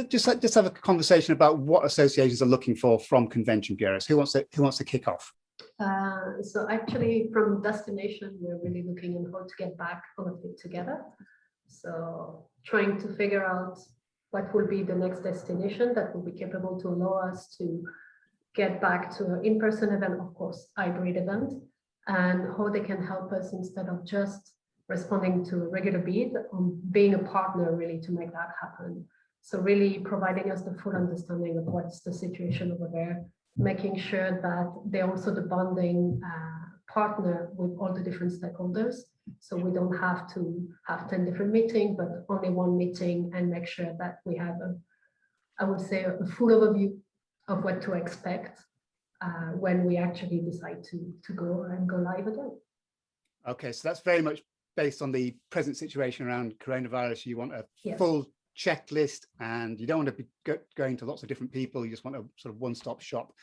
just have a conversation about what associations are looking for from convention bureaus. Who wants to kick off? So actually, from destination, we're really looking on how to get back all of it together. So trying to figure out what will be the next destination that will be capable to allow us to get back to an in-person event, of course, hybrid event, and how they can help us instead of just responding to a regular bid, on being a partner really to make that happen. So really providing us the full understanding of what's the situation over there, making sure that they're also the bonding partner with all the different stakeholders. So we don't have to have 10 different meetings, but only one meeting, and make sure that we have I would say a full overview of what to expect when we actually decide to go live again. Okay, so that's very much based on the present situation around coronavirus. You want a full checklist, and you don't want to be going to lots of different people. You just want a sort of one-stop shop.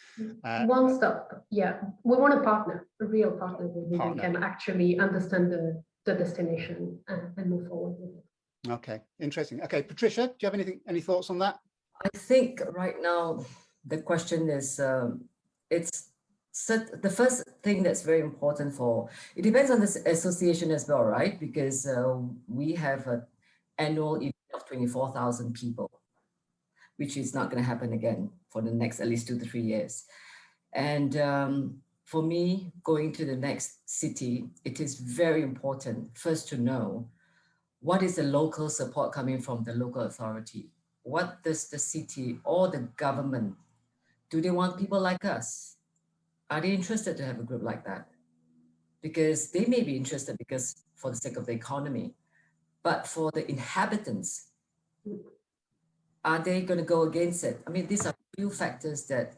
One stop, yeah. We want a partner, a real partner, where we can actually understand the destination and move forward with it. Okay, interesting. Okay, Patricia, do you have any thoughts on that? I think right now the question is, the first thing that's very important it depends on the association as well, right? Because we have an annual event of 24,000 people, which is not going to happen again for the next at least 2 to 3 years. And for me, going to the next city, it is very important first to know what is the local support coming from the local authority. What does the city or the government, do they want people like us? Are they interested to have a group like that? Because they may be interested because for the sake of the economy, but for the inhabitants, are they going to go against it? I mean, these are few factors that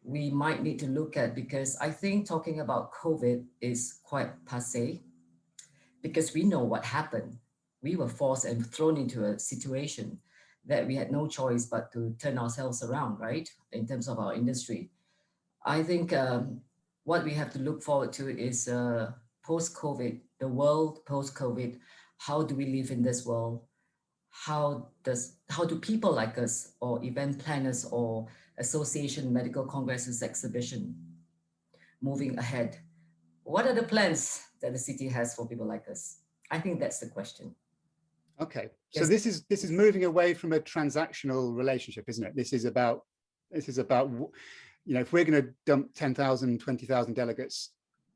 we might need to look at, because I think talking about COVID is quite passé, because we know what happened. We were forced and thrown into a situation that we had no choice but to turn ourselves around, right? In terms of our industry. I think what we have to look forward to is post-COVID, the world post-COVID. How do we live in this world? How do people like us, or event planners, or association, medical congresses, exhibition, moving ahead? What are the plans that the city has for people like us? I think that's the question. Okay, so yes. This is moving away from a transactional relationship, isn't it? This is about, you know, if we're going to dump 10,000, 20,000 delegates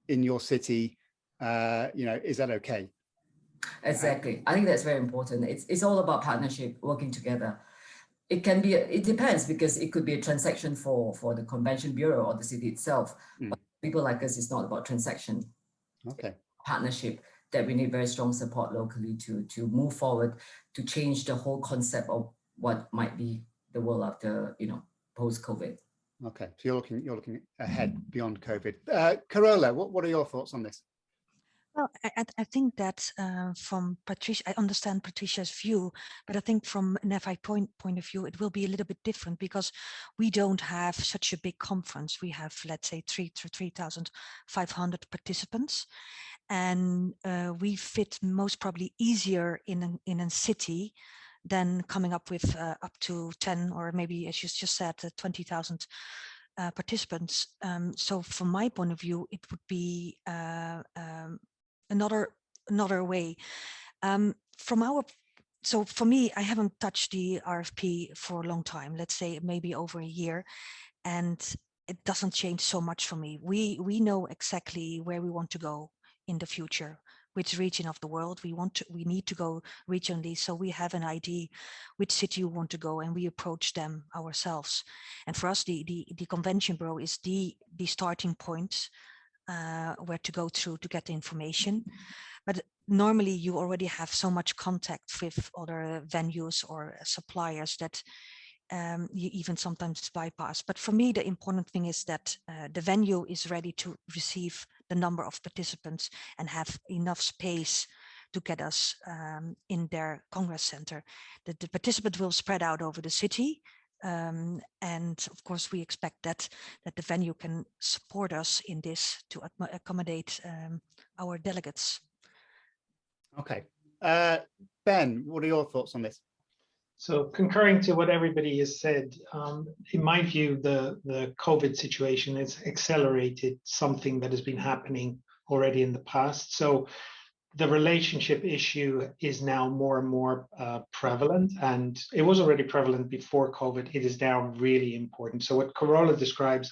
in your city, you know, is that okay? Exactly. I think that's very important. It's all about partnership, working together. It can be, it depends, because it could be a transaction for the convention bureau or the city itself. But people like us, it's not about transaction. Okay. Partnership, that we need very strong support locally to move forward, to change the whole concept of what might be the world after, you know, post-COVID. Okay, so you're looking ahead beyond COVID. Carola, what are your thoughts on this? Well, I think that from Patricia, I understand Patricia's view, but I think from an FI point of view, it will be a little bit different, because we don't have such a big conference. We have, let's say, 3,500 participants, and we fit most probably easier in a city than coming up with up to 10, or maybe, as you just said, 20,000 participants. So from my point of view, it would be another way. So for me, I haven't touched the RFP for a long time, let's say maybe over a year, and it doesn't change so much for me. We know exactly where we want to go in the future, which region of the world we need to go regionally. So we have an idea which city we want to go, and we approach them ourselves. And for us, the convention bureau is the starting point where to go through to get the information. But normally you already have so much contact with other venues or suppliers that you even sometimes bypass. But for me, the important thing is that the venue is ready to receive the number of participants and have enough space to get us in their Congress Center. The participants will spread out over the city. And of course, we expect that the venue can support us in this to accommodate our delegates. Okay. Ben, what are your thoughts on this? So concurring to what everybody has said, in my view, the COVID situation has accelerated something that has been happening already in the past. So the relationship issue is now more and more prevalent, and it was already prevalent before COVID. It is now really important. So what Carola describes,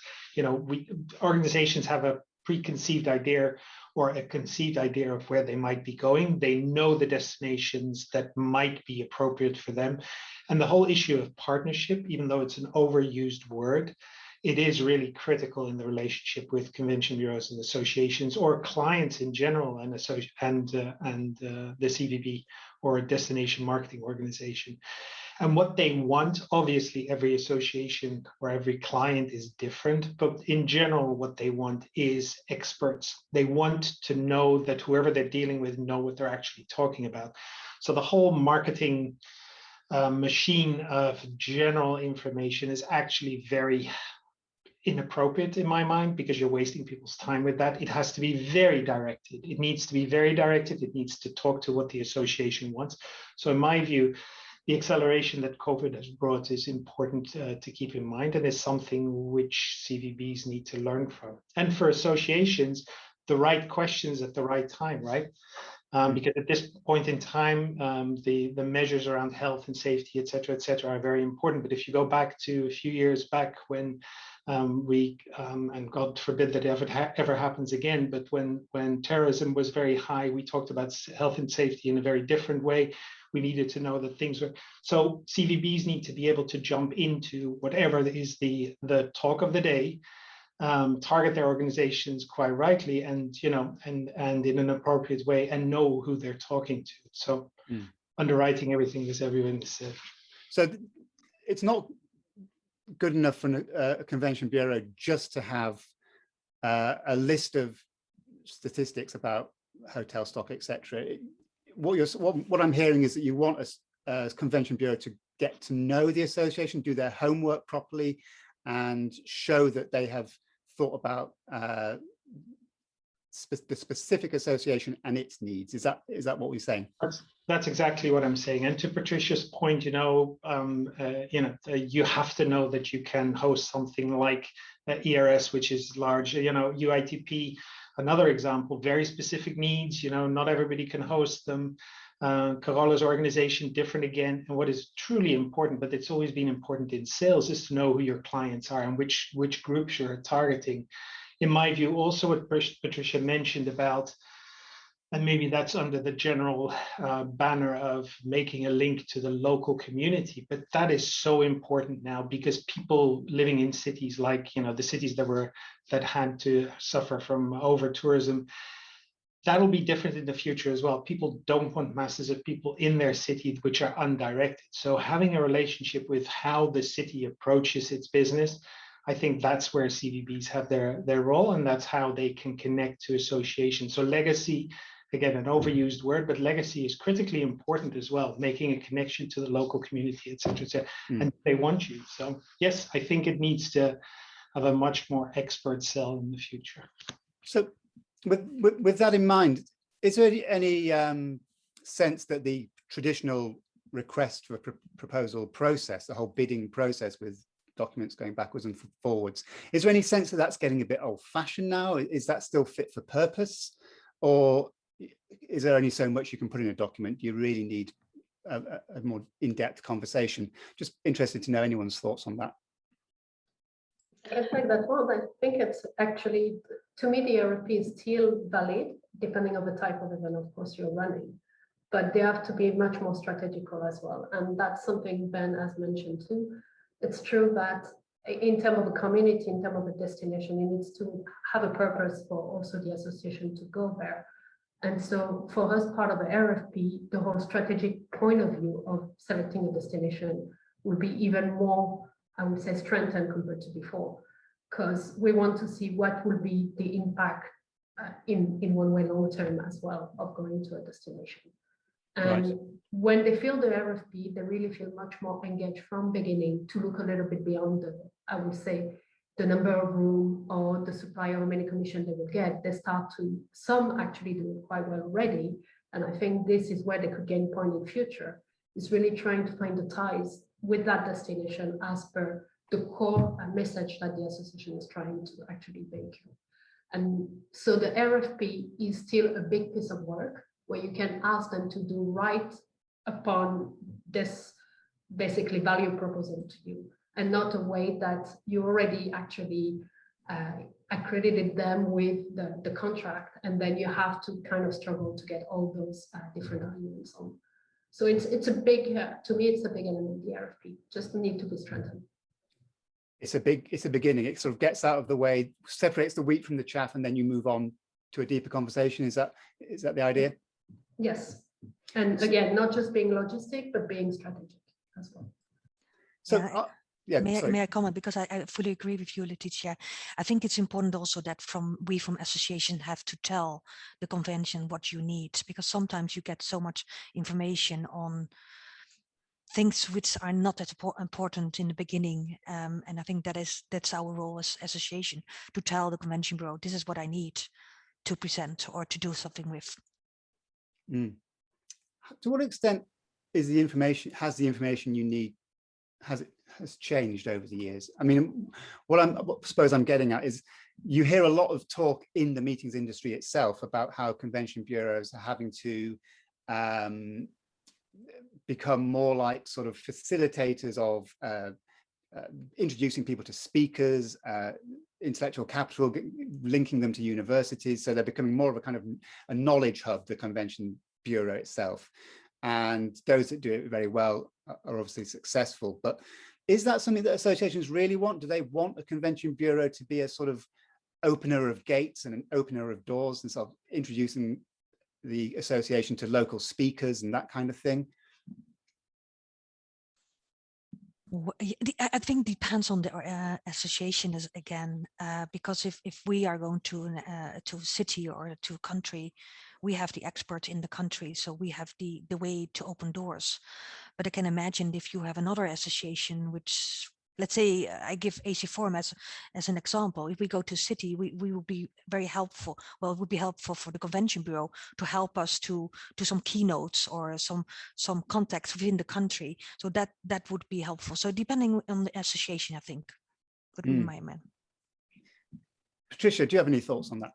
organizations have a preconceived idea or a conceived idea of where they might be going. They know the destinations that might be appropriate for them. And the whole issue of partnership, even though it's an overused word, it is really critical in the relationship with convention bureaus and associations or clients in general and the CVB or a destination marketing organization. And what they want, obviously every association or every client is different, but in general, what they want is experts. They want to know that whoever they're dealing with know what they're actually talking about. So the whole marketing machine of general information is actually very inappropriate in my mind, because you're wasting people's time with that. It has to be very directed. It needs to be very directed. It needs to talk to what the association wants. So in my view, the acceleration that COVID has brought is important to keep in mind, and is something which CVBs need to learn from. And for associations, the right questions at the right time, right? Because at this point in time, the measures around health and safety, et cetera, are very important. But if you go back to a few years back when and God forbid that ever happens again, but when terrorism was very high, we talked about health and safety in a very different way. We needed to know that things were, so CVBs need to be able to jump into whatever is the talk of the day, target their organizations quite rightly, and and in an appropriate way, and know who they're talking to. So underwriting everything as everyone said. So it's not good enough for a convention bureau just to have a list of statistics about hotel stock, etc. What I'm hearing is that you want a convention bureau to get to know the association, do their homework properly, and show that they have thought about the specific association and its needs. Is that what we're saying? That's exactly what I'm saying. And to Patricia's point, you have to know that you can host something like ERS, which is large. UITP, another example, very specific needs. Not everybody can host them. Carola's organization, different again. And what is truly important, but it's always been important in sales, is to know who your clients are and which groups you're targeting. In my view, also what Patricia mentioned about, and maybe that's under the general banner of making a link to the local community, but that is so important now, because people living in cities like, the cities that had to suffer from over tourism, that'll be different in the future as well. People don't want masses of people in their city which are undirected. So having a relationship with how the city approaches its business, I think that's where CVBs have their role, and that's how they can connect to associations. So legacy, again, an overused word, but legacy is critically important as well, making a connection to the local community, et cetera, and they want you. So yes, I think it needs to have a much more expert sell in the future. So with that in mind, is there any sense that the traditional request for proposal process, the whole bidding process with documents going backwards and forwards, is there any sense that that's getting a bit old-fashioned now? Is that still fit for purpose, or is there only so much you can put in a document? You really need a more in-depth conversation. Just interested to know anyone's thoughts on that. I can take that one. I think it's actually, to me, the RFP is still valid, depending on the type of event, of course, you're running, but they have to be much more strategical as well. And that's something Ben has mentioned too. It's true that in terms of a community, in terms of a destination, it needs to have a purpose for also the association to go there. And so for us, part of the RFP, the whole strategic point of view of selecting a destination would be even more, I would say, strengthened compared to before, because we want to see what will be the impact in one way long term as well of going to a destination. And right. When they fill the RFP, they really feel much more engaged from beginning to look a little bit beyond I would say, the number of room or the supplier or many commission they will get. They start to, some actually do it quite well already. And I think this is where they could gain point in future, is really trying to find the ties with that destination as per the core message that the association is trying to actually vehicle. And so the RFP is still a big piece of work where you can ask them to do right upon this basically value proposal to you, and not a way that you already actually accredited them with the contract, and then you have to kind of struggle to get all those different elements on. So it's a big, to me, it's a big element, the RFP, just need to be strengthened. It's a beginning. It sort of gets out of the way, separates the wheat from the chaff, and then you move on to a deeper conversation. Is that the idea? Yes. And again, not just being logistic, but being strategic as well. So, yeah, may I comment? Because I fully agree with you, Letitia. I think it's important also that we from association have to tell the convention what you need, because sometimes you get so much information on things which are not that important in the beginning. And I think that's our role as association, to tell the convention bureau, this is what I need to present or to do something with. Mm. To what extent has the information you need, has changed over the years? I mean, what I suppose I'm getting at is, you hear a lot of talk in the meetings industry itself about how convention bureaus are having to become more like sort of facilitators of introducing people to speakers, intellectual capital, linking them to universities. So they're becoming more of a kind of a knowledge hub, the convention bureau itself. And those that do it very well are obviously successful. But is that something that associations really want? Do they want a convention bureau to be a sort of opener of gates and an opener of doors, and sort of introducing the association to local speakers and that kind of thing? I think it depends on the association again, because if we are going to a city or to a country, we have the expert in the country, so we have the way to open doors. But I can imagine if you have another association, which, let's say, I give AC Forum as an example. If we go to a city, we will be very helpful. Well, it would be helpful for the convention bureau to help us to some keynotes or some contacts within the country. So that would be helpful. So depending on the association, I think would be my man. Patricia, do you have any thoughts on that?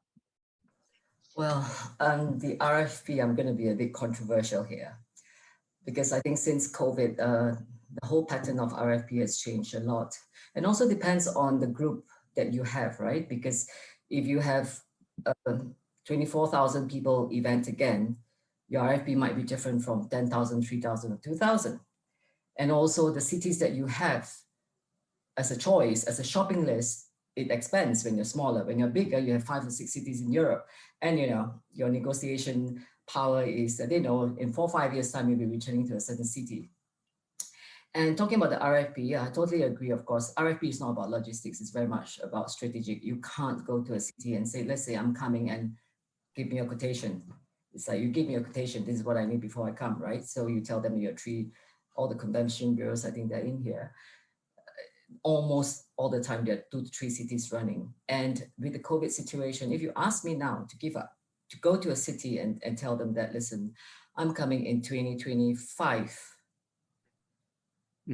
Well, the RFP, I'm going to be a bit controversial here, because I think since COVID, the whole pattern of RFP has changed a lot, and also depends on the group that you have, right? Because if you have 24,000 people event again, your RFP might be different from 10,000, 3,000, or 2,000. And also the cities that you have as a choice, as a shopping list, it expands when you're smaller. When you're bigger, you have 5 or 6 cities in Europe, and your negotiation power is that in 4 or 5 years time, you'll be returning to a certain city. And talking about the RFP, yeah, I totally agree, of course. RFP is not about logistics, it's very much about strategic. You can't go to a city and say, let's say I'm coming and give me a quotation. It's like, you give me a quotation, this is what I need before I come, right? So you tell them your all the convention bureaus, I think they're in here. Almost all the time, there are 2 to 3 cities running. And with the COVID situation, if you ask me now to give up, to go to a city and tell them that, listen, I'm coming in 2025,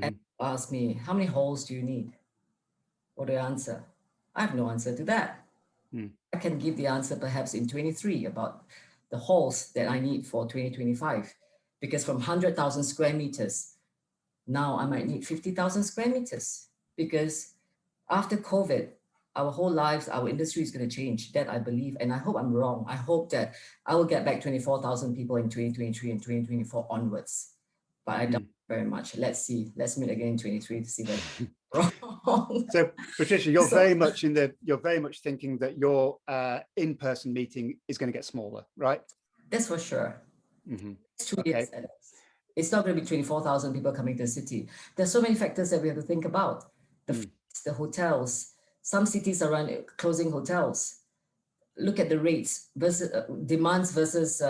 and ask me, how many halls do you need? What do I answer? I have no answer to that. I can give the answer perhaps in 23 about the halls that I need for 2025, because from 100,000 square meters, now I might need 50,000 square meters, because after COVID, our whole lives, our industry is going to change. That I believe, and I hope I'm wrong. I hope that I will get back 24,000 people in 2023 and 2024 onwards, but I don't very much. Let's see. Let's meet again in 23 to see that. Wrong. So, Patricia, you're very much thinking that your in-person meeting is going to get smaller, right? That's for sure. 2 Okay. years. It's not going to be 24,000 people coming to the city. There's so many factors that we have to think about. The hotels. Some cities are closing hotels. Look at the rates versus demands versus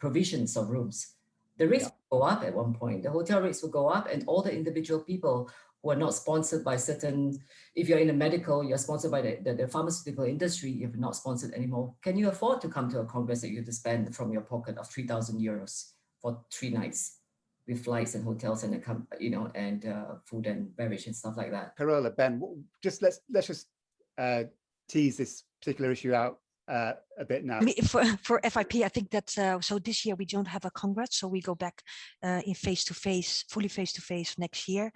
provisions of rooms. The rates will go up at one point. The hotel rates will go up, and all the individual people who are not sponsored by certain, if you're in a medical, you're sponsored by the pharmaceutical industry, if you're not sponsored anymore, can you afford to come to a congress that you have to spend from your pocket of 3,000 euros for 3 nights? with flights and hotels and food and beverage and stuff like that. Carola, Ben, just let's just tease this particular issue out a bit now. For FIP, I think that so this year we don't have a congress, so we go back in face-to-face, fully face-to-face next year,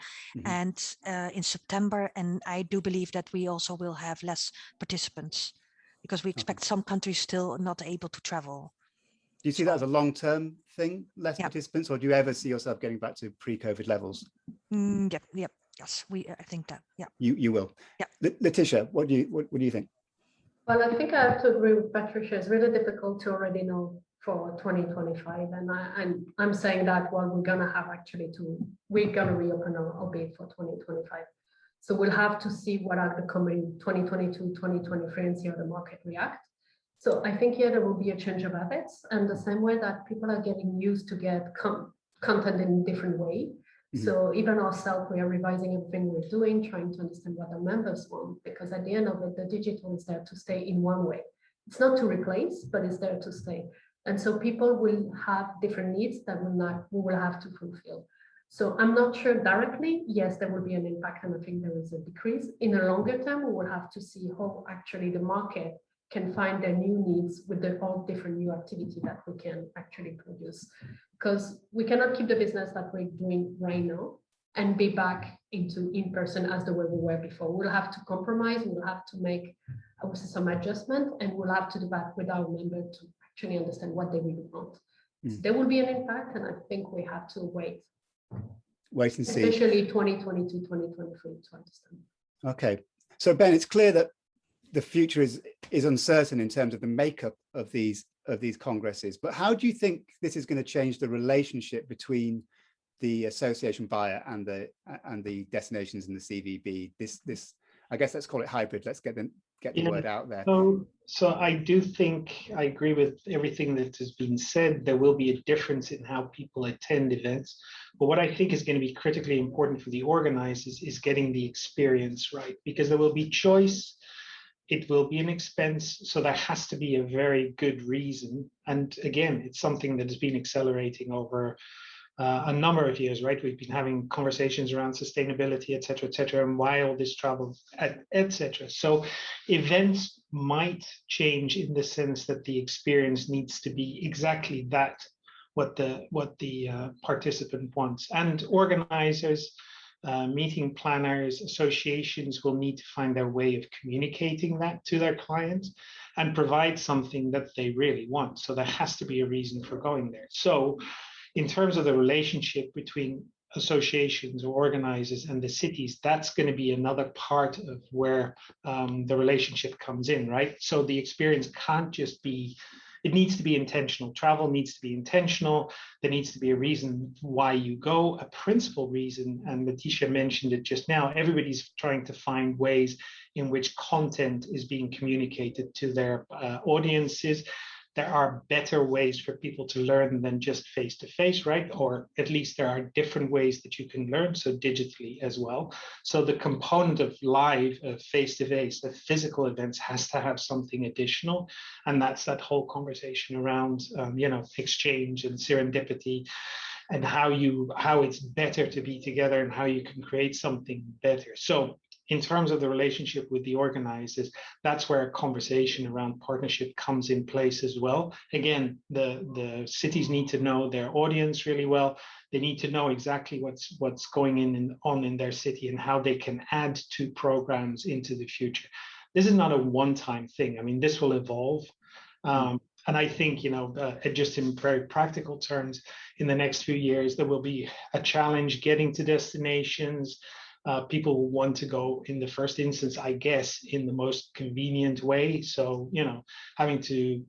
and in September. And I do believe that we also will have less participants because we expect some countries still not able to travel. Do you see that as a long-term thing, less participants, or do you ever see yourself getting back to pre-COVID levels? Yes, I think that. Yeah, you will. Yeah, Letitia, what do you think? Well, I think I have to agree with Patricia. It's really difficult to already know for 2025, and I'm saying that we're gonna have we're gonna reopen our bid for 2025. So we'll have to see what are the coming 2022, 2023, and see how the market react. So I think here there will be a change of habits, and the same way that people are getting used to get content in a different way. So even ourselves, we are revising everything we're doing, trying to understand what our members want, because at the end of it, the digital is there to stay in one way. It's not to replace, but it's there to stay. And so people will have different needs that we will have to fulfill. So I'm not sure directly, yes, there will be an impact, and I think there is a decrease. In the longer term, we will have to see how actually the market can find their new needs with all different new activity that we can actually produce. Because we cannot keep the business that we're doing right now and be back into in-person as the way we were before. We'll have to compromise, we'll have to make, I would say, some adjustment, and we'll have to do that with our members to actually understand what they really want. So there will be an impact, and I think we have to wait and see. Especially 2022, 2023 to understand. Okay, so Ben, it's clear that the future is uncertain in terms of the makeup of these congresses, but how do you think this is going to change the relationship between the association buyer and the destinations in the CVB? This I guess let's call it hybrid. Let's get the word out there. So I do think I agree with everything that has been said. There will be a difference in how people attend events, but what I think is going to be critically important for the organizers is getting the experience right, because there will be choice. It will be an expense, so there has to be a very good reason. And again, it's something that has been accelerating over a number of years, right? We've been having conversations around sustainability, et cetera, and why all this travel, et cetera. So events might change in the sense that the experience needs to be exactly that, what the participant wants. And organizers, meeting planners, associations will need to find their way of communicating that to their clients and provide something that they really want. So there has to be a reason for going there. So in terms of the relationship between associations or organizers and the cities, that's going to be another part of where the relationship comes in, right? So the experience can't just be, it needs to be intentional. Travel needs to be intentional. There needs to be a reason why you go, a principal reason. And Letitia mentioned it just now. Everybody's trying to find ways in which content is being communicated to their audiences. There are better ways for people to learn than just face-to-face, right? Or at least there are different ways that you can learn, so digitally as well. So the component of live, face-to-face, the physical events has to have something additional. And that's that whole conversation around, exchange and serendipity, and how it's better to be together and how you can create something better. So in terms of the relationship with the organizers, that's where a conversation around partnership comes in place as well. Again, the cities need to know their audience really well. They need to know exactly what's going on in their city and how they can add to programs into the future. This is not a one-time thing. I mean, this will evolve. And I think, just in very practical terms, in the next few years, there will be a challenge getting to destinations. People will want to go in the first instance, I guess, in the most convenient way. So, having to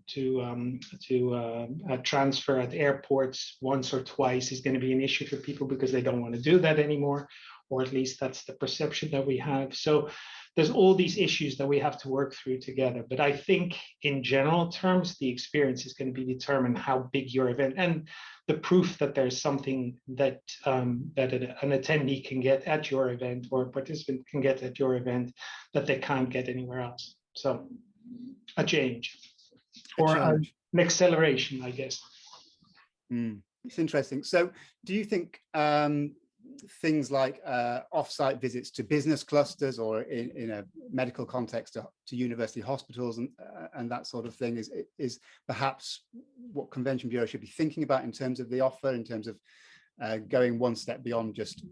transfer at airports once or twice is going to be an issue for people because they don't want to do that anymore, or at least that's the perception that we have. So there's all these issues that we have to work through together. But I think in general terms, the experience is going to be determined how big your event and the proof that there's something that an attendee can get at your event or a participant can get at your event that they can't get anywhere else. So a change or an acceleration, I guess. It's interesting. So do you think things like off-site visits to business clusters or in a medical context to university hospitals and that sort of thing is perhaps what Convention Bureau should be thinking about in terms of the offer, in terms of going one step beyond just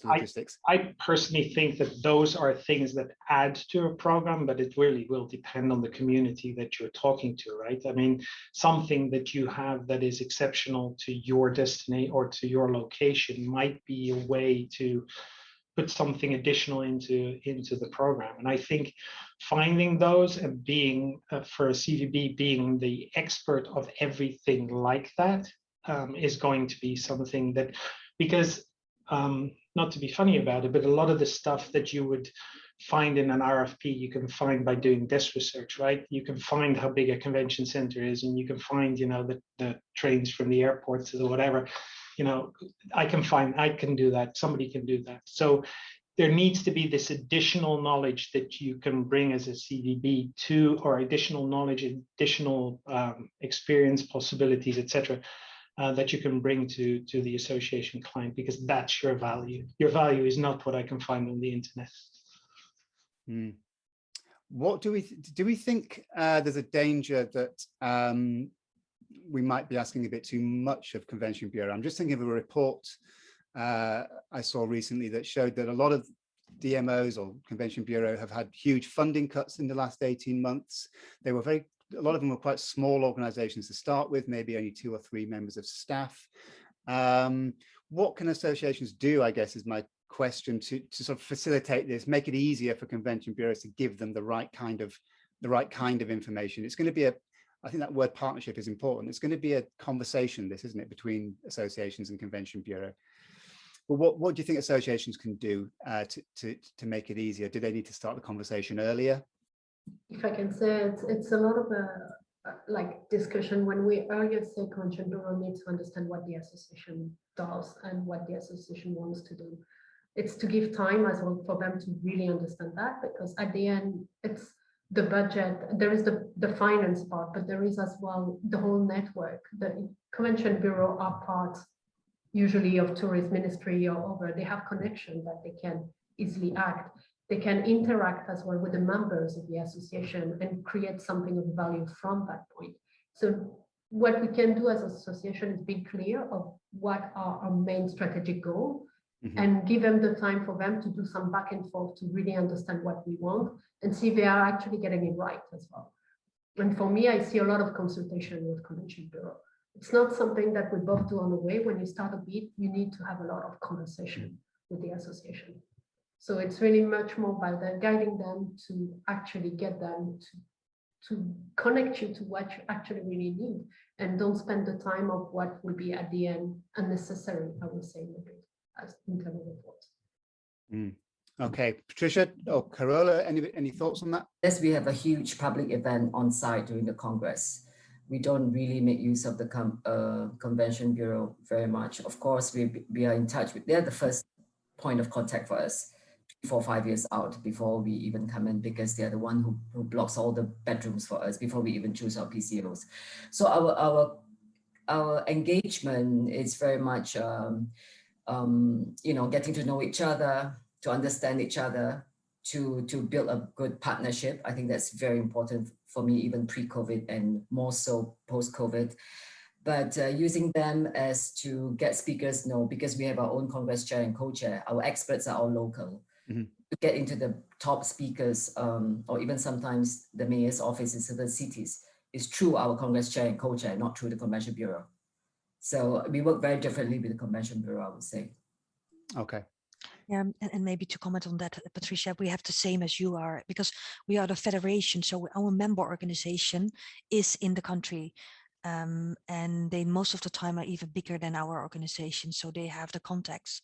logistics? I personally think that those are things that add to a program, but it really will depend on the community that you're talking to, right? I mean, something that you have that is exceptional to your destination or to your location might be a way to put something additional into the program. And I think finding those and being, for a CVB, being the expert of everything like that is going to be something that, because not to be funny about it, but a lot of the stuff that you would find in an RFP, you can find by doing desk research, right? You can find how big a convention center is, and you can find, you know, the trains from the airport to the whatever. You know, I can do that. Somebody can do that. So there needs to be this additional knowledge that you can bring as a CVB to, or additional knowledge, additional experience, possibilities, etc. That you can bring to the association client, because that's your value. Your value is not what I can find on the internet. What do we think there's a danger that we might be asking a bit too much of Convention Bureau? I'm just thinking of a report I saw recently that showed that a lot of DMOs or Convention Bureau have had huge funding cuts in the last 18 months. They were a lot of them were quite small organizations to start with, maybe only 2 or 3 members of staff. What can associations do, I guess, is my question, to sort of facilitate this, make it easier for Convention bureaus to give them the right kind of information? It's going to be I think that word partnership is important. It's going to be a conversation, this, isn't it, between associations and Convention Bureau. But what do you think associations can do to make it easier? Do they need to start the conversation earlier? If I can say, it's a lot of like discussion when we earlier say Convention Bureau needs to understand what the association does and what the association wants to do. It's to give time as well for them to really understand that, because at the end, it's the budget, there is the finance part, but there is as well the whole network. The Convention Bureau are part usually of Tourism Ministry or over. They have connection that they can easily act. They can interact as well with the members of the association and create something of value from that point. So what we can do as an association is be clear of what are our main strategic goals, and give them the time for them to do some back and forth to really understand what we want and see if they are actually getting it right as well. And for me, I see a lot of consultation with Convention Bureau. It's not something that we both do on the way. When you start a bid, you need to have a lot of conversation with the association. So it's really much more by guiding them to actually get them to connect you to what you actually really need, and don't spend the time of what will be at the end unnecessary, I would say, as internal reports. Okay, Patricia or Carola, any thoughts on that? Yes, we have a huge public event on site during the Congress. We don't really make use of the Convention Bureau very much. Of course, we are in touch with, they're the first point of contact for us 4 or 5 years out before we even come in, because they're the one who blocks all the bedrooms for us before we even choose our PCOs. So our engagement is very much you know, getting to know each other, to understand each other, to build a good partnership. I think that's very important for me, even pre-COVID and more so post-COVID. But using them as to get speakers, no, because we have our own Congress chair and co-chair. Our experts are all local. To get into the top speakers, or even sometimes the mayor's office in certain cities, is through our Congress chair and co-chair, not through the Convention Bureau. So we work very differently with the Convention Bureau, I would say. Okay. Yeah, and maybe to comment on that, Patricia, we have the same as you are, because we are the federation. So our member organization is in the country. And they most of the time are even bigger than our organization, so they have the contacts.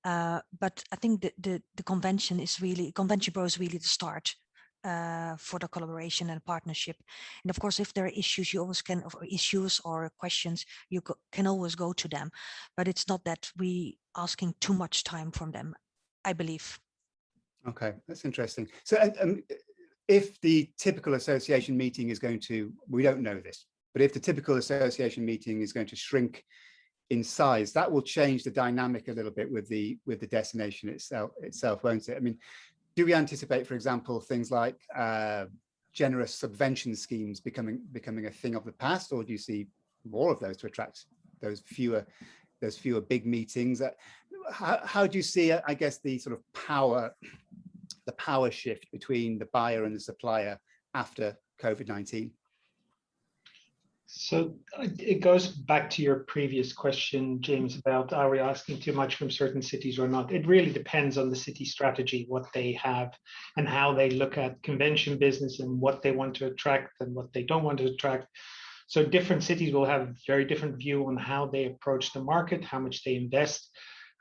But I think the convention is really, Convention Bureau is really the start for the collaboration and partnership. And of course, if there are issues, you always can, or issues or questions, you can always go to them. But it's not that we asking too much time from them, I believe. Okay, that's interesting. So if the typical association meeting is going to, we don't know this, But if the typical association meeting is going to shrink in size, that will change the dynamic a little bit with the destination itself, won't it? I mean, do we anticipate, for example, things like generous subvention schemes becoming a thing of the past, or do you see more of those to attract those fewer big meetings? How do you see, I guess, the sort of power shift between the buyer and the supplier after COVID-19? So it goes back to your previous question, James, about are we asking too much from certain cities or not? It really depends on the city strategy, what they have and how they look at convention business and what they want to attract and what they don't want to attract. So different cities will have a very different view on how they approach the market, how much they invest.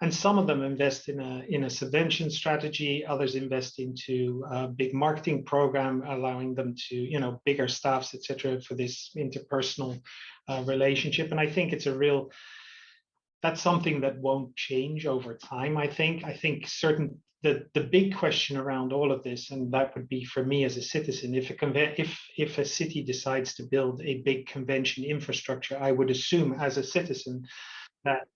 And some of them invest in a subvention strategy, others invest into a big marketing program, allowing them to, you know, bigger staffs, etc., for this interpersonal relationship. And I think it's that's something that won't change over time. I think the big question around all of this, and that would be for me as a citizen, if a city decides to build a big convention infrastructure, I would assume as a citizen that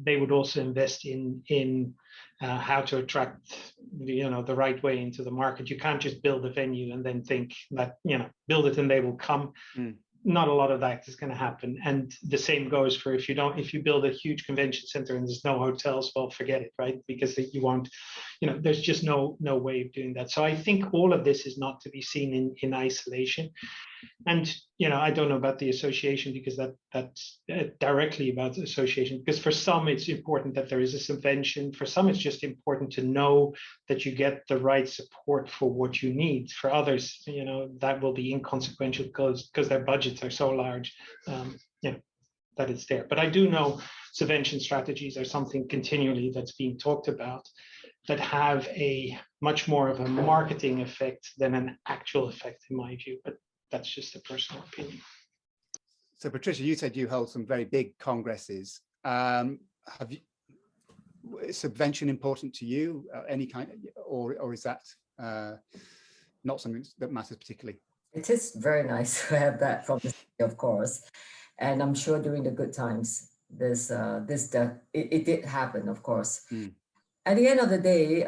they would also invest in how to attract, you know, the right way into the market. You can't just build a venue and then think that, you know, build it and they will come. Not a lot of that is going to happen. And the same goes for if you build a huge convention center and there's no hotels, well, forget it, right? Because you won't, you know, there's just no way of doing that. So I think all of this is not to be seen in isolation. And, you know, I don't know about the association because that's directly about the association, because for some it's important that there is a subvention. For some it's just important to know that you get the right support for what you need. For others, you know, that will be inconsequential because their budgets are so large, you know, that it's there. But I do know subvention strategies are something continually that's being talked about that have a much more of a marketing effect than an actual effect in my view. But that's just a personal opinion. So Patricia, you said you hold some very big congresses. Is subvention important to you, any kind, or is that not something that matters particularly? It is very nice to have that from the city, of course. And I'm sure during the good times, it did happen, of course. At the end of the day,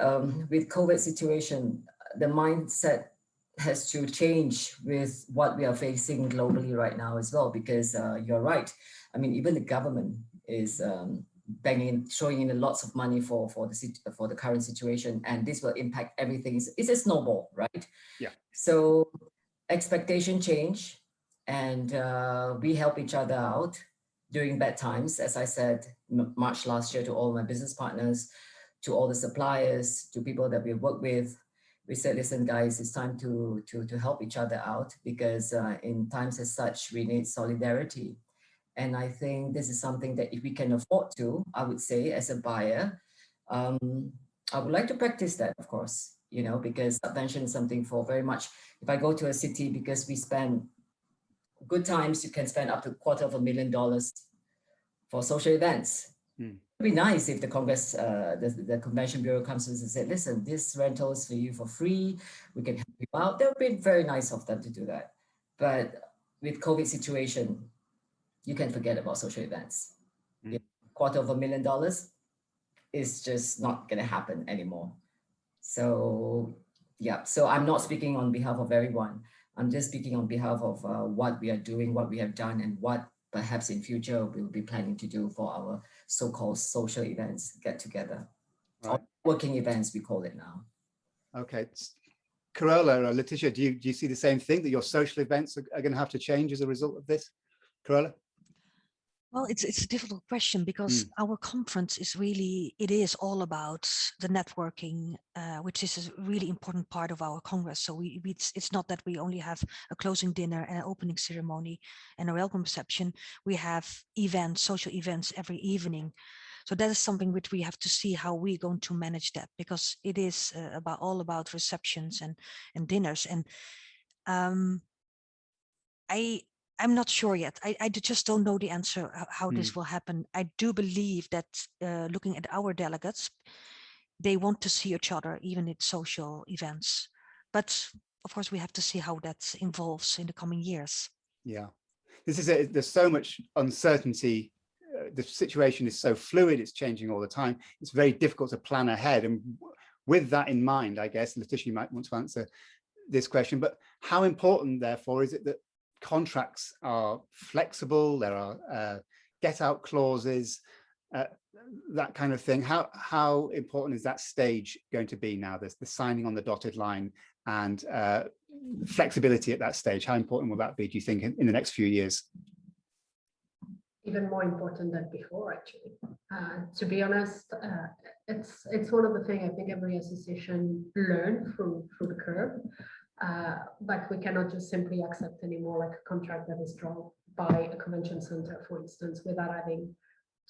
with COVID situation, the mindset has to change with what we are facing globally right now as well, because you're right. I mean, even the government is showing in lots of money for the current situation, and this will impact everything. It's a snowball, right? Yeah. So expectation change, and we help each other out during bad times. As I said, March last year, to all my business partners, to all the suppliers, to people that we work with, we said, listen, guys, it's time to help each other out, because in times as such, we need solidarity. And I think this is something that if we can afford to, I would say as a buyer, I would like to practice that, of course, you know, because subvention is something for very much, if I go to a city, because we spend good times, you can spend up to $250,000 for social events. It'd be nice if the Congress, the Convention Bureau comes to us and said, listen, this rental is for you for free. We can help you out. That would be very nice of them to do that. But with COVID situation, you can forget about social events. $250,000 is just not going to happen anymore. So, yeah, so I'm not speaking on behalf of everyone. I'm just speaking on behalf of what we are doing, what we have done, and what perhaps in future we'll be planning to do for our so-called social events, get together, right. Or working events, we call it now. Okay. Carola or Letitia, do you see the same thing, that your social events are going to have to change as a result of this? Carola? Well, it's a difficult question, because our conference is really, it is all about the networking, which is a really important part of our Congress. So it's not that we only have a closing dinner and an opening ceremony and a welcome reception. We have events, social events every evening. So that is something which we have to see how we're going to manage that, because it is all about receptions and dinners. And I'm not sure yet. I just don't know the answer how this will happen. I do believe that looking at our delegates, they want to see each other even at social events. But of course, we have to see how that evolves in the coming years. Yeah, there's so much uncertainty. The situation is so fluid, it's changing all the time. It's very difficult to plan ahead. And with that in mind, I guess, Letitia, you might want to answer this question, but how important, therefore, is it that contracts are flexible? There are get out clauses, that kind of thing. How important is that stage going to be now? There's the signing on the dotted line and flexibility at that stage. How important will that be, do you think, in the next few years? Even more important than before, actually. To be honest, it's one of the things I think every association learned through the curve. But we cannot just simply accept anymore like a contract that is drawn by a convention center, for instance, without having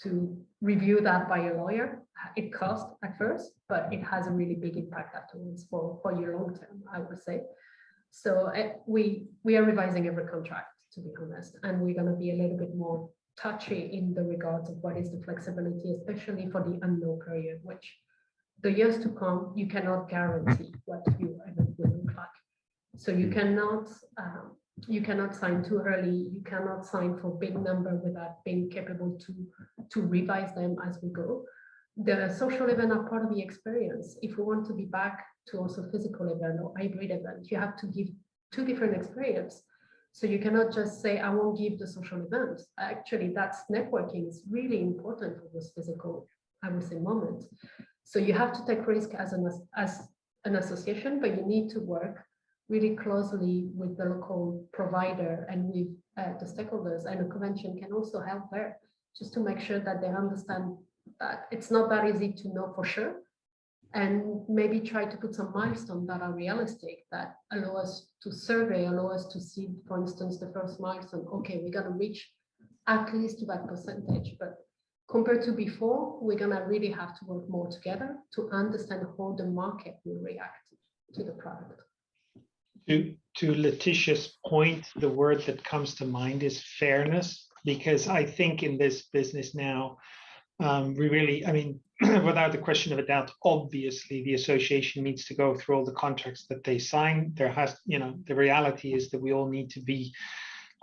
to review that by a lawyer. It costs at first, but it has a really big impact afterwards for your long term, I would say. So we are revising every contract, to be honest, and we're going to be a little bit more touchy in the regards of what is the flexibility, especially for the unknown period, which the years to come, you cannot guarantee what your event will look like. So you cannot sign too early. You cannot sign for big number without being capable to revise them as we go. The social event are part of the experience. If we want to be back to also physical event or hybrid event, you have to give two different experiences. So you cannot just say, I won't give the social event. Actually, that's networking is really important for those physical, I would say, moments. So you have to take risk as an association, but you need to work really closely with the local provider and with the stakeholders, and a convention can also help there, just to make sure that they understand that it's not that easy to know for sure, and maybe try to put some milestones that are realistic, that allow us to survey, allow us to see, for instance, the first milestone, okay, we're going to reach at least to that percentage, but compared to before, we're going to really have to work more together to understand how the market will react to the product. To Letitia's point, the word that comes to mind is fairness, because I think in this business now, we really, I mean, without the question of a doubt, obviously the association needs to go through all the contracts that they sign. There has, the reality is that we all need to be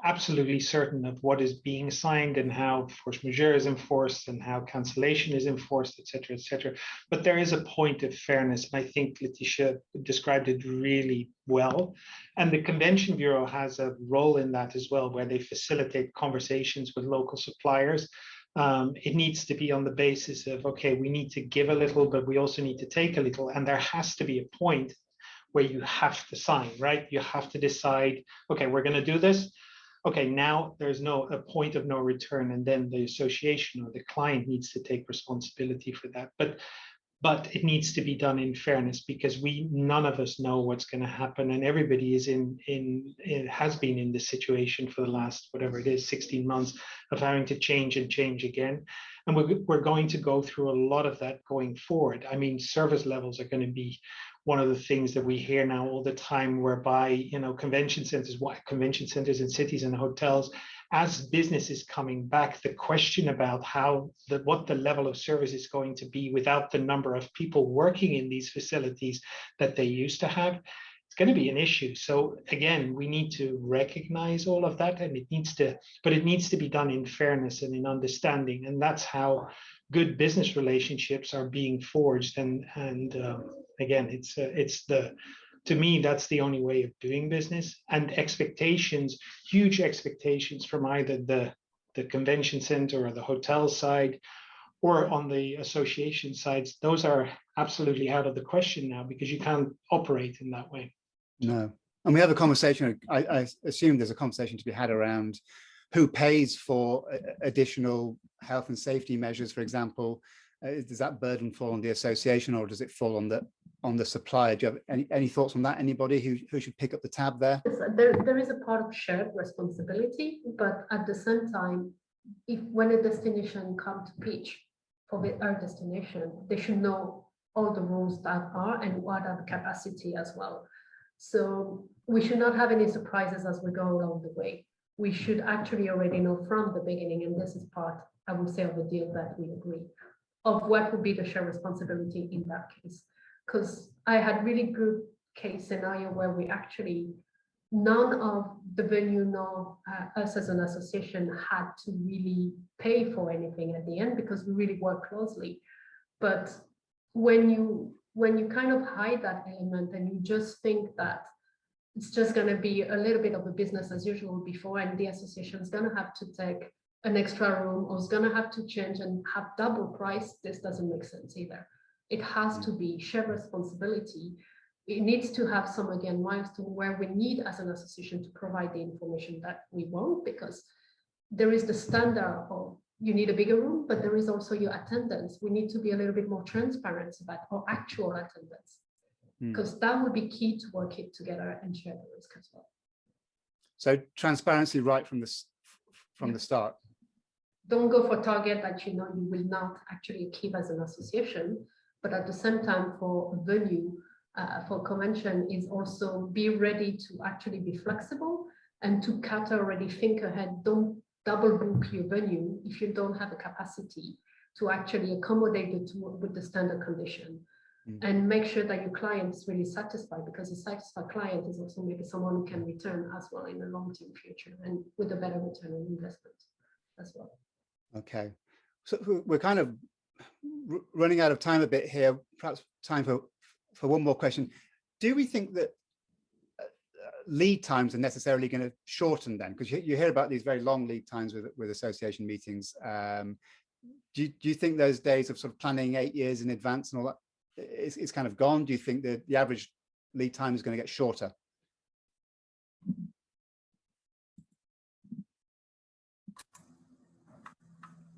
absolutely certain of what is being signed and how force majeure is enforced and how cancellation is enforced, et cetera, et cetera. But there is a point of fairness, and I think Letitia described it really well. And the Convention Bureau has a role in that as well, where they facilitate conversations with local suppliers. It needs to be on the basis of, okay, we need to give a little, but we also need to take a little. And there has to be a point where you have to sign, right? You have to decide, okay, we're going to do this. Okay, now there's a point of no return, and then the association or the client needs to take responsibility for that. But it needs to be done in fairness, because none of us know what's going to happen, and everybody is has been in this situation for the last, whatever it is, 16 months of having to change and change again. And we're going to go through a lot of that going forward. I mean, service levels are going to be one of the things that we hear now all the time, whereby, convention centers in cities and hotels, as business is coming back, the question about what the level of service is going to be without the number of people working in these facilities that they used to have, it's going to be an issue. So again, we need to recognize all of that, and it needs to be done in fairness and in understanding, and that's how good business relationships are being forged. And again, to me, that's the only way of doing business. And expectations, huge expectations from either the convention center or the hotel side, or on the association sides, those are absolutely out of the question now, because you can't operate in that way. No. And we have a conversation, I assume there's a conversation to be had around who pays for additional health and safety measures, for example. Does that burden fall on the association, or does it fall on the supplier? Do you have any thoughts on that? Anybody who should pick up the tab there? There is a part of shared responsibility, but at the same time, when a destination comes to pitch for our destination, they should know all the rules that are and what are the capacity as well. So we should not have any surprises as we go along the way. We should actually already know from the beginning, and this is part, I would say, of the deal that we agree, of what would be the shared responsibility in that case. Because I had really good case scenario where we actually none of the venue nor us as an association had to really pay for anything at the end because we really work closely. But when you kind of hide that element and you just think that it's just going to be a little bit of a business as usual before, and the association is going to have to take an extra room or is going to have to change and have double price, this doesn't make sense either. It has to be shared responsibility. It needs to have some, again, milestone where we need as an association to provide the information that we want, because there is the standard of you need a bigger room, but there is also your attendance. We need to be a little bit more transparent about our actual attendance, because that would be key to work it together and share the risk as well. So transparency right from the start. Don't go for target that you know you will not actually keep as an association, but at the same time for a venue, for convention is also be ready to actually be flexible and to already think ahead. Don't double book your venue if you don't have a capacity to actually accommodate the two with the standard condition. And make sure that your client is really satisfied, because a satisfied client is also maybe someone who can return as well in the long-term future and with a better return on investment as well. Okay, so we're kind of running out of time a bit here. Perhaps time for one more question. Do we think that lead times are necessarily going to shorten then? Because you hear about these very long lead times with association meetings. Do you think those days of sort of planning 8 years in advance and all that is kind of gone? Do you think that the average lead time is going to get shorter?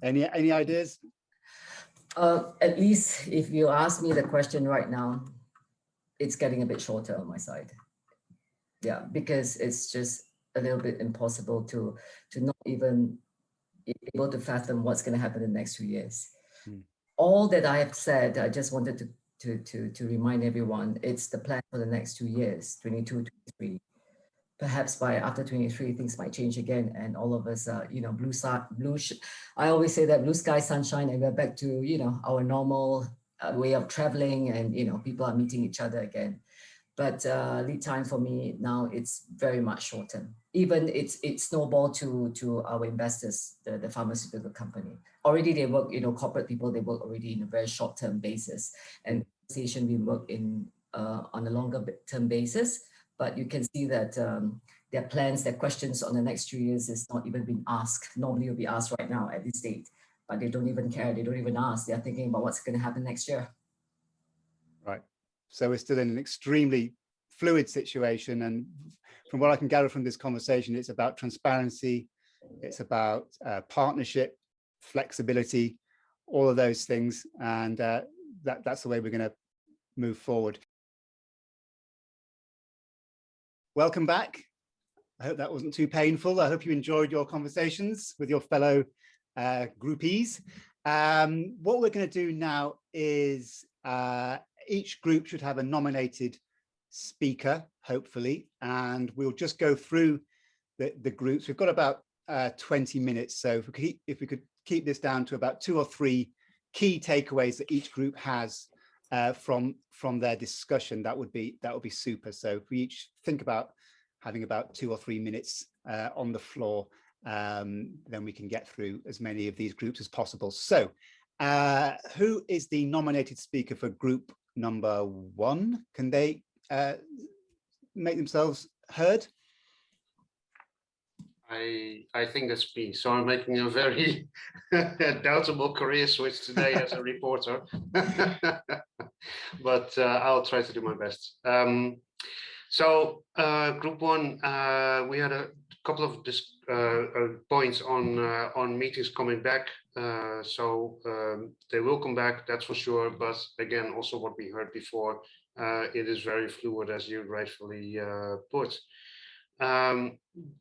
Any ideas? At least if you ask me the question right now, it's getting a bit shorter on my side. Yeah, because it's just a little bit impossible to not even be able to fathom what's going to happen in the next few years. All that I have said, I just wanted to remind everyone, it's the plan for the next 2 years, 22, 23. Perhaps by after 23, things might change again, and all of us, you know, I always say that blue sky, sunshine, and we're back to, you know, our normal way of traveling, and, you know, people are meeting each other again. But lead time for me now, it's very much shortened. Even it's snowballed to our investors, the pharmaceutical company. Already they work, you know, corporate people, they work already in a very short-term basis, and association we work in on a longer term basis. But you can see that their plans, their questions on the next 2 years is not even being asked. Normally it'll be asked right now at this date, but they don't even care. They don't even ask. They're thinking about what's going to happen next year. Right. So we're still in an extremely fluid situation. And from what I can gather from this conversation, it's about transparency. It's about partnership, flexibility, all of those things. And that's the way we're going to move forward. Welcome back. I hope that wasn't too painful. I hope you enjoyed your conversations with your fellow groupies. What we're going to do now is each group should have a nominated speaker, hopefully, and we'll just go through the groups. We've got about 20 minutes, so if we could keep this down to about 2 or 3 key takeaways that each group has from their discussion, that would be super. So if we each think about having about 2 or 3 minutes on the floor, then we can get through as many of these groups as possible. So who is the nominated speaker for group number 1? Can they make themselves heard? I think that's me. So I'm making a very doubtable career switch today as a reporter, but I'll try to do my best. So group 1, we had a couple of points on meetings coming back. So they will come back, that's for sure. But again, also what we heard before, it is very fluid, as you rightfully put.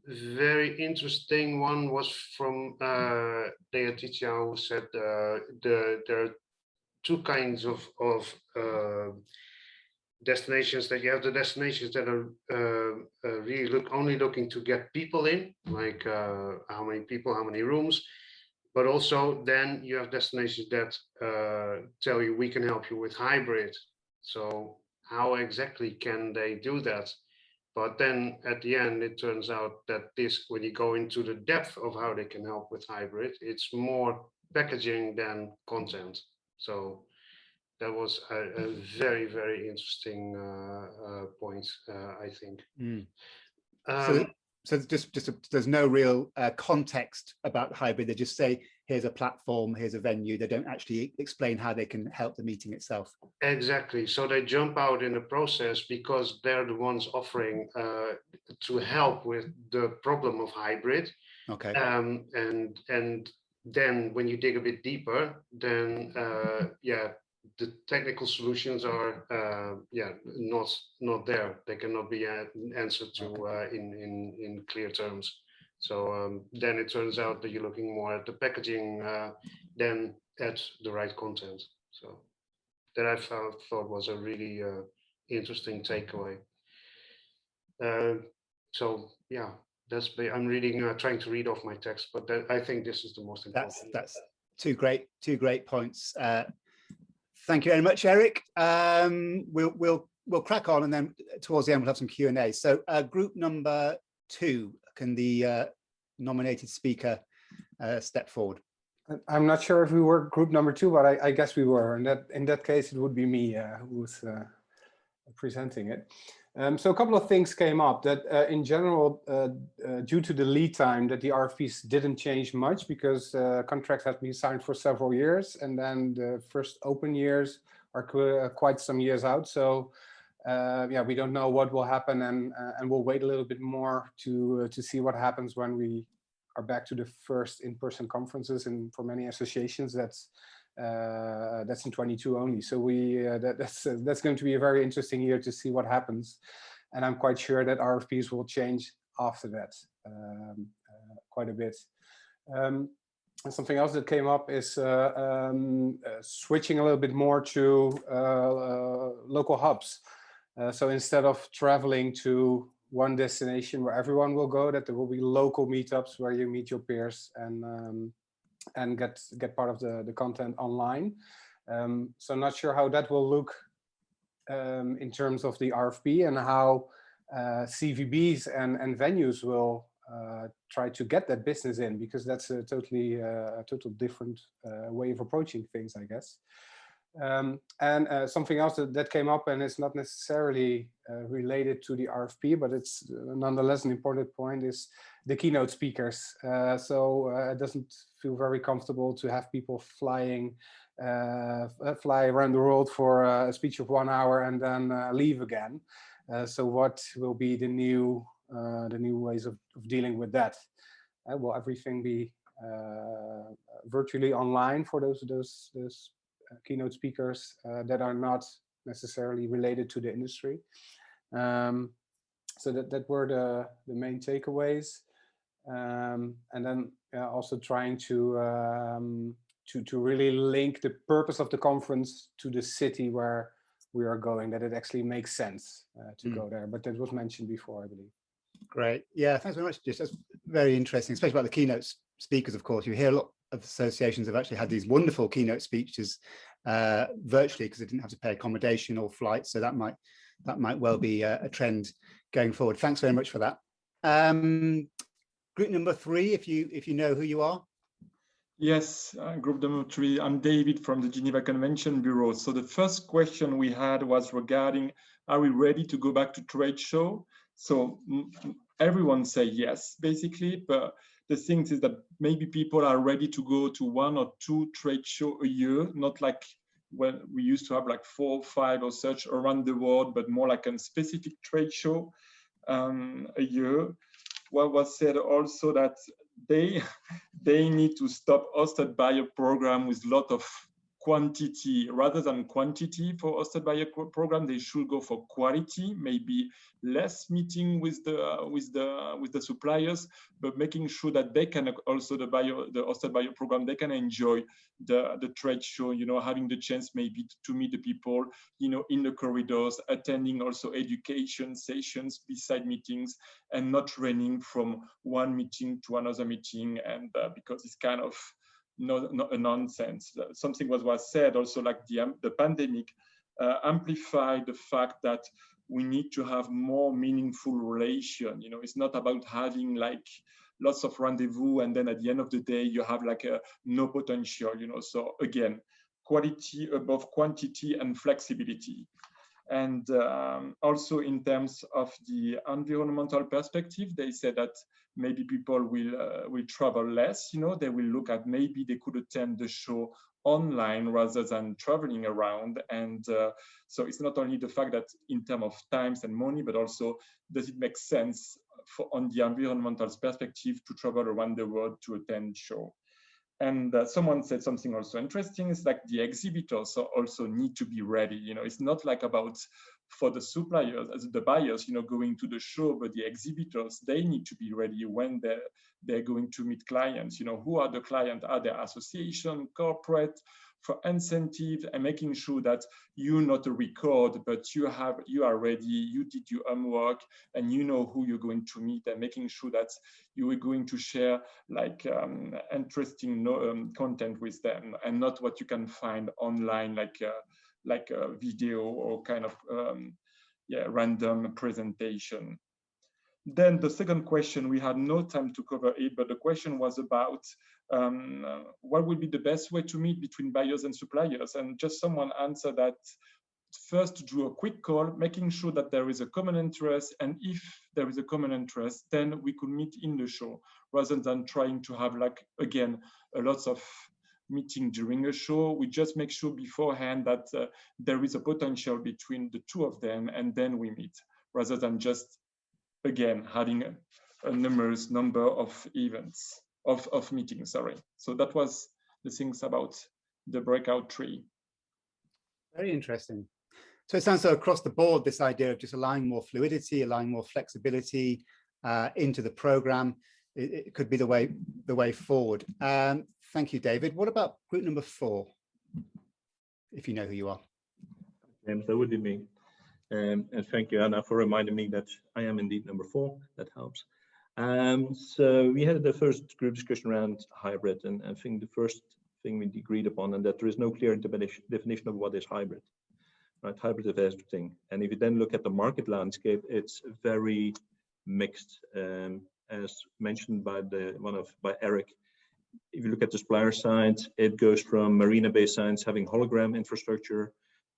Very interesting one was from Leotitia, who said there are 2 kinds of destinations. That you have the destinations that are really only looking to get people in, like how many people, how many rooms, but also then you have destinations that tell you we can help you with hybrid. So how exactly can they do that? But then at the end, it turns out that this, when you go into the depth of how they can help with hybrid, it's more packaging than content. So that was a very, very interesting point, I think. So there's no real context about hybrid. They just say, here's a platform, here's a venue. They don't actually explain how they can help the meeting itself. Exactly. So they jump out in the process because they're the ones offering to help with the problem of hybrid. Okay. And then when you dig a bit deeper, then the technical solutions are not there. They cannot be answered to in clear terms. So then it turns out that you're looking more at the packaging than at the right content. So that I thought was a really interesting takeaway. So yeah, I'm reading, trying to read off my text, but I think this is the most important. That's two great points. Thank you very much, Eric. We'll crack on, and then towards the end we'll have some Q&A. So group number 2, can the nominated speaker step forward? I'm not sure if we were group number 2, but I guess we were. And in that case, it would be me who was presenting it. So a couple of things came up that in general, due to the lead time, that the RFPs didn't change much because contracts have been signed for several years, and then the first open years are quite some years out. So yeah, we don't know what will happen, and we'll wait a little bit more to see what happens when we are back to the first in-person conferences. And for many associations, that's in 22 only. So that's going to be a very interesting year to see what happens. And I'm quite sure that RFPs will change after that quite a bit. And something else that came up is switching a little bit more to local hubs. So instead of traveling to one destination where everyone will go, that there will be local meetups where you meet your peers and get part of the content online. So I'm not sure how that will look in terms of the RFP, and how CVBs and venues will try to get that business in, because that's a total different way of approaching things, I guess. And something else that came up, and it's not necessarily related to the RFP, but it's nonetheless an important point, is the keynote speakers. So it doesn't feel very comfortable to have people fly around the world for a speech of 1 hour and then leave again. So what will be the new ways of dealing with that? Will everything be virtually online for those keynote speakers that are not necessarily related to the industry? So that were the main takeaways. And then also trying to really link the purpose of the conference to the city where we are going, that it actually makes sense to go there. But that was mentioned before, I believe. Great. Yeah, thanks very much, Gijs. That's very interesting, especially about the keynote speakers, of course. You hear a lot of associations have actually had these wonderful keynote speeches virtually because they didn't have to pay accommodation or flights. So that might well be a trend going forward. Thanks very much for that. Group number 3, if you know who you are. Yes, group number 3. I'm David from the Geneva Convention Bureau. So the first question we had was regarding, are we ready to go back to trade show? So everyone say yes, basically, but the thing is that maybe people are ready to go to 1 or 2 trade shows a year, not like when we used to have like 4 or 5 or such around the world, but more like a specific trade show a year. What was said also that they need to stop hosted buyer program with a lot of quantity rather than quantity for hosted buyer program. They should go for quality, maybe less meeting with the suppliers, but making sure that they can also the hosted buyer program, they can enjoy the trade show, you know, having the chance maybe to meet the people, you know, in the corridors, attending also education sessions beside meetings, and not running from one meeting to another meeting, and because it's kind of not a nonsense. Something was said also, like the pandemic amplified the fact that we need to have more meaningful relation. You know, it's not about having like lots of rendezvous and then at the end of the day you have like a no potential, you know. So again, quality above quantity and flexibility. And also in terms of the environmental perspective, they said that maybe people will travel less, you know, they will look at maybe they could attend the show online rather than traveling around. And so it's not only the fact that in terms of times and money, but also does it make sense on the environmental perspective to travel around the world to attend show. And someone said something also interesting, is like the exhibitors also need to be ready. You know, it's not like about for the suppliers, as the buyers, you know, going to the show, but the exhibitors, they need to be ready when they're going to meet clients. You know, who are the clients? Are they association, corporate, for incentive, and making sure that you not a record, but you are ready, you did your homework, and you know who you're going to meet, and making sure that you are going to share like interesting content with them, and not what you can find online like a video or kind of random presentation. Then the second question, we had no time to cover it, but the question was about what would be the best way to meet between buyers and suppliers? And just someone answered that first to do a quick call, making sure that there is a common interest. And if there is a common interest, then we could meet in the show rather than trying to have like, again, a lot of meeting during a show. We just make sure beforehand that there is a potential between the two of them, and then we meet rather than just again having a numerous number of events of meetings, sorry. So that was the things about the breakout tree. Very interesting. So it sounds so across the board, this idea of just allowing more fluidity, allowing more flexibility into the program, it could be the way forward. Thank you, David. What about group number 4? If you know who you are. James, that would be me. And thank you, Anna, for reminding me that I am indeed number 4. That helps. So we had the first group discussion around hybrid, and I think the first thing we agreed upon, and that there is no clear definition of what is hybrid. Right, hybrid is everything. And if you then look at the market landscape, it's very mixed. As mentioned by Eric, if you look at the supplier side, it goes from marina-based sites having hologram infrastructure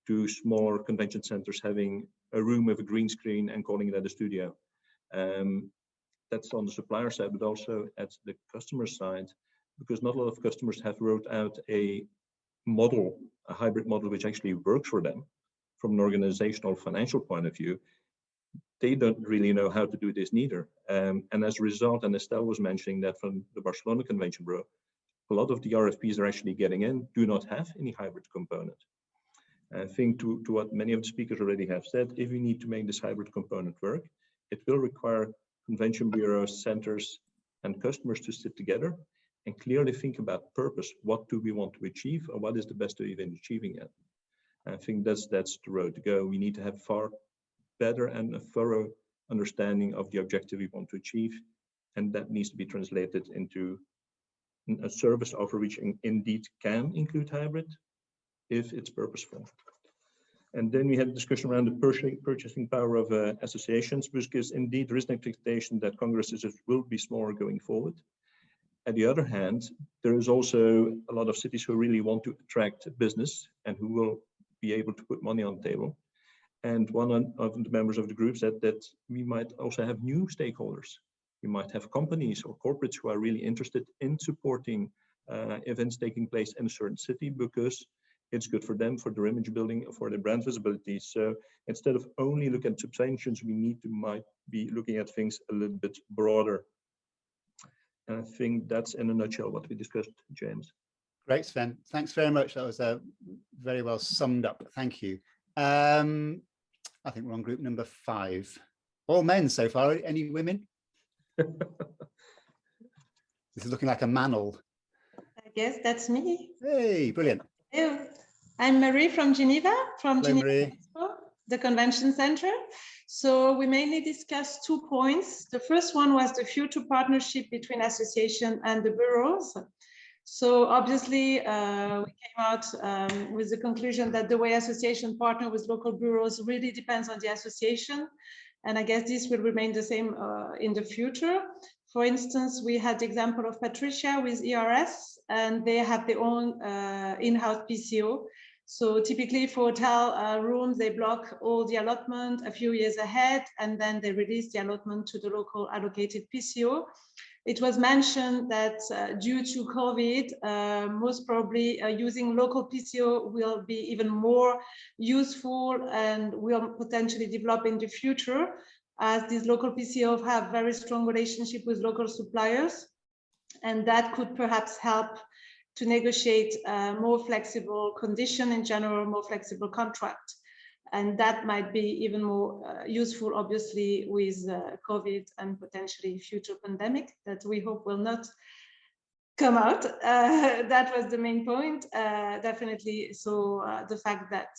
to smaller convention centers having a room with a green screen and calling it a studio. That's on the supplier side, but also at the customer side, because not a lot of customers have wrote out a model, a hybrid model, which actually works for them from an organizational financial point of view. They don't really know how to do this neither. And as a result, and Estelle was mentioning that from the Barcelona Convention Bureau, a lot of the RFPs are actually getting in do not have any hybrid component. I think to what many of the speakers already have said, if we need to make this hybrid component work, it will require convention bureaus, centers, and customers to sit together and clearly think about purpose. What do we want to achieve, or what is the best way of achieving it? I think that's the road to go. We need to have far better and a thorough understanding of the objective we want to achieve, and that needs to be translated into a service offer which indeed can include hybrid if it's purposeful. And then we had a discussion around the purchasing power of associations, because indeed there is an expectation that congresses will be smaller going forward. On the other hand, there is also a lot of cities who really want to attract business and who will be able to put money on the table. And one of the members of the group said that we might also have new stakeholders. We might have companies or corporates who are really interested in supporting events taking place in a certain city because it's good for them, for their image building, for their brand visibility. So instead of only looking at subventions, we might be looking at things a little bit broader. And I think that's in a nutshell what we discussed, James. Great, Sven. Thanks very much. That was very well summed up. Thank you. I think we're on group number 5. All men so far. Any women? This is looking like a manel. I guess that's me. Hey, brilliant. Hello. I'm Marie from Geneva, Hello, Geneva Marie. Expo, the convention center. So we mainly discussed 2 points. The first one was the future partnership between association and the bureaus. So obviously, we came out with the conclusion that the way association partner with local bureaus really depends on the association. And I guess this will remain the same in the future. For instance, we had the example of Patricia with ERS, and they have their own in-house PCO. So typically for hotel rooms, they block all the allotment a few years ahead, and then they release the allotment to the local allocated PCO. It was mentioned that due to COVID, most probably using local PCO will be even more useful and will potentially develop in the future, as these local PCO have very strong relationship with local suppliers. And that could perhaps help to negotiate more flexible condition in general, more flexible contract. And that might be even more useful, obviously, with COVID and potentially future pandemic that we hope will not come out. That was the main point, definitely. So the fact that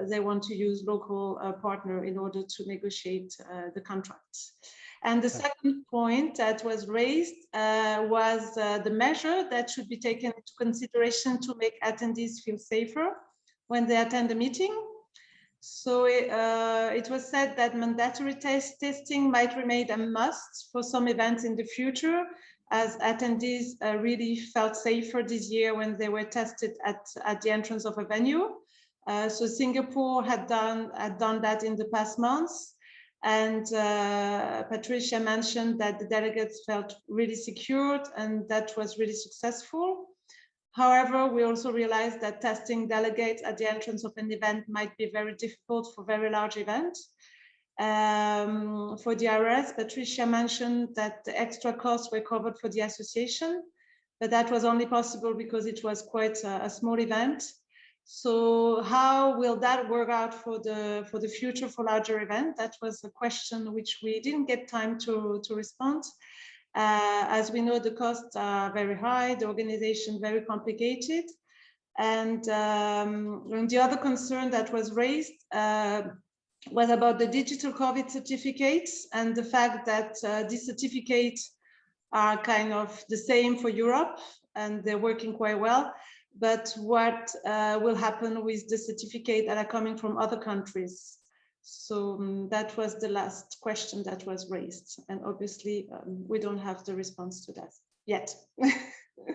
they want to use local partner in order to negotiate the contracts. And the second point that was raised was the measure that should be taken into consideration to make attendees feel safer when they attend a meeting. So it was said that mandatory testing might remain a must for some events in the future, as attendees really felt safer this year when they were tested at the entrance of a venue. So Singapore had done that in the past months. And Patricia mentioned that the delegates felt really secured, and that was really successful. However, we also realized that testing delegates at the entrance of an event might be very difficult for very large events. For the IRS, Patricia mentioned that the extra costs were covered for the association, but that was only possible because it was quite a small event. So how will that work out for the future for larger event? That was a question which we didn't get time to respond. As we know, the costs are very high, the organization very complicated. And the other concern that was raised was about the digital COVID certificates and the fact that these certificates are kind of the same for Europe and they're working quite well. But what will happen with the certificate that are coming from other countries? So that was the last question that was raised. And obviously, we don't have the response to that yet.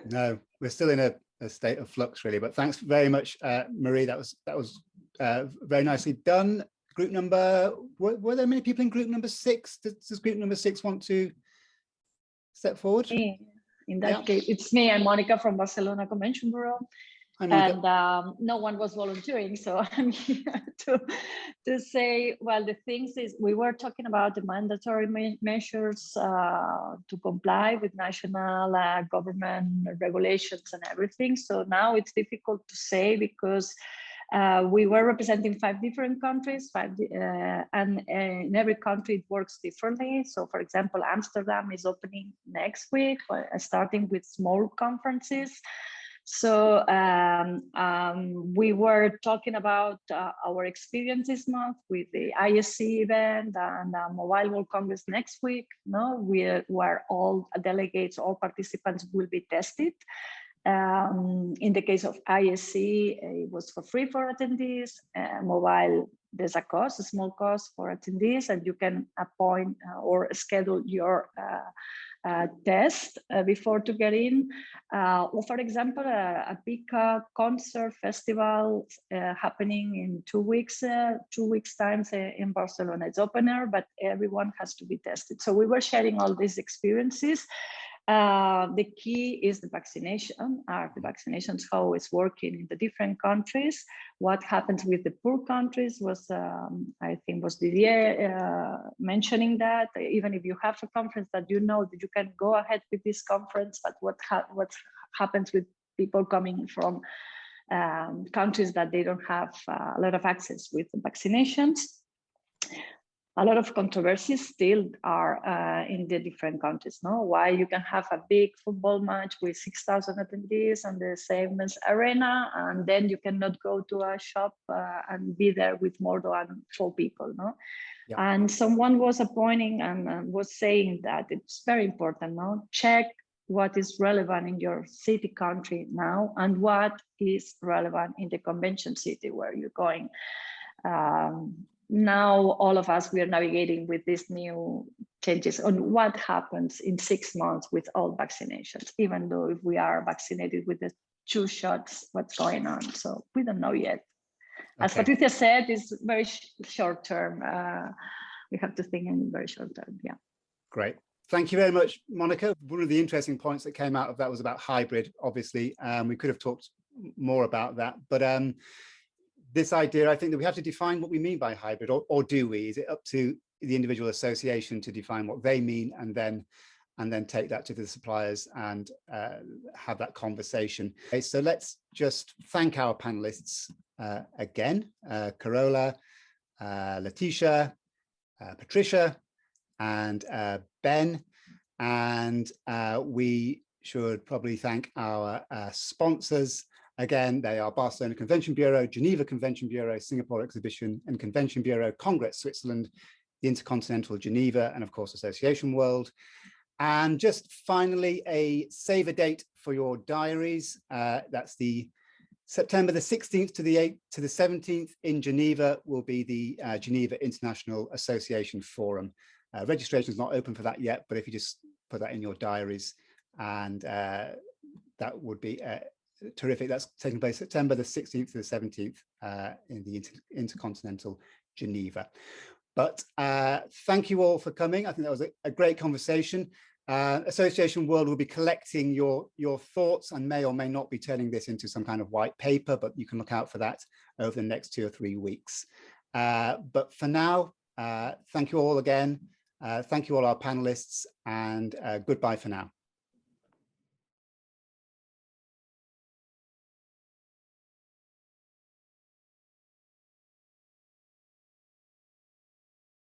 No, we're still in a state of flux, really. But thanks very much, Marie. That was very nicely done. Group number, were there many people in group number 6? Does group number 6 want to step forward? In that case, it's me. I'm Monica from Barcelona Convention Bureau. And no one was volunteering, so I'm here to say, well, the things is we were talking about the mandatory measures to comply with national government regulations and everything. So now it's difficult to say because we were representing 5 different countries, and in every country it works differently. So, for example, Amsterdam is opening next week, starting with small conferences. So we were talking about our experience this month with the ISC event and Mobile World Congress next week, where all delegates, all participants will be tested. In the case of ISC, it was for free for attendees. Mobile, there's a cost, a small cost for attendees, and you can appoint or schedule your test before to get in. Or for example, a big concert festival happening in 2 weeks, 2 weeks time in Barcelona. It's open air, but everyone has to be tested. So we were sharing all these experiences. The key is the vaccination, the vaccinations, how it's working in the different countries. What happens with the poor countries was, I think was Didier mentioning that even if you have a conference that you know that you can go ahead with this conference, but what happens with people coming from countries that they don't have a lot of access with the vaccinations. A lot of controversies still are in the different countries. Why you can have a big football match with 6,000 attendees on the same arena, and then you cannot go to a shop and be there with more than 4 people. Yeah. And someone was appointing and was saying that it's very important. Check what is relevant in your city country now and what is relevant in the convention city where you're going. Now, all of us, we are navigating with these new changes on what happens in 6 months with all vaccinations, even though if we are vaccinated with the 2 shots, what's going on. So we don't know yet. As Patricia said, it's very short term. We have to think in very short term. Yeah. Great. Thank you very much, Monica. One of the interesting points that came out of that was about hybrid, obviously. We could have talked more about that, but this idea, I think that we have to define what we mean by hybrid, or do we? Is it up to the individual association to define what they mean and then take that to the suppliers and have that conversation? Okay, so let's just thank our panelists again, Carola, Letitia, Patricia, and Ben. And we should probably thank our sponsors. Again, they are Barcelona Convention Bureau, Geneva Convention Bureau, Singapore Exhibition and Convention Bureau, Congress Switzerland, the Intercontinental Geneva, and of course, Association World. And just finally, a save a date for your diaries. That's the September the 16th to the 17th in Geneva will be the Geneva International Association Forum. Registration is not open for that yet, but if you just put that in your diaries, and that would be terrific. That's taking place September the 16th to the 17th in the Intercontinental Geneva. But thank you all for coming. I think that was a great conversation. Association World will be collecting your thoughts and may or may not be turning this into some kind of white paper, but you can look out for that over the next 2 or 3 weeks. But for now, thank you all again. Thank you all our panelists, and goodbye for now.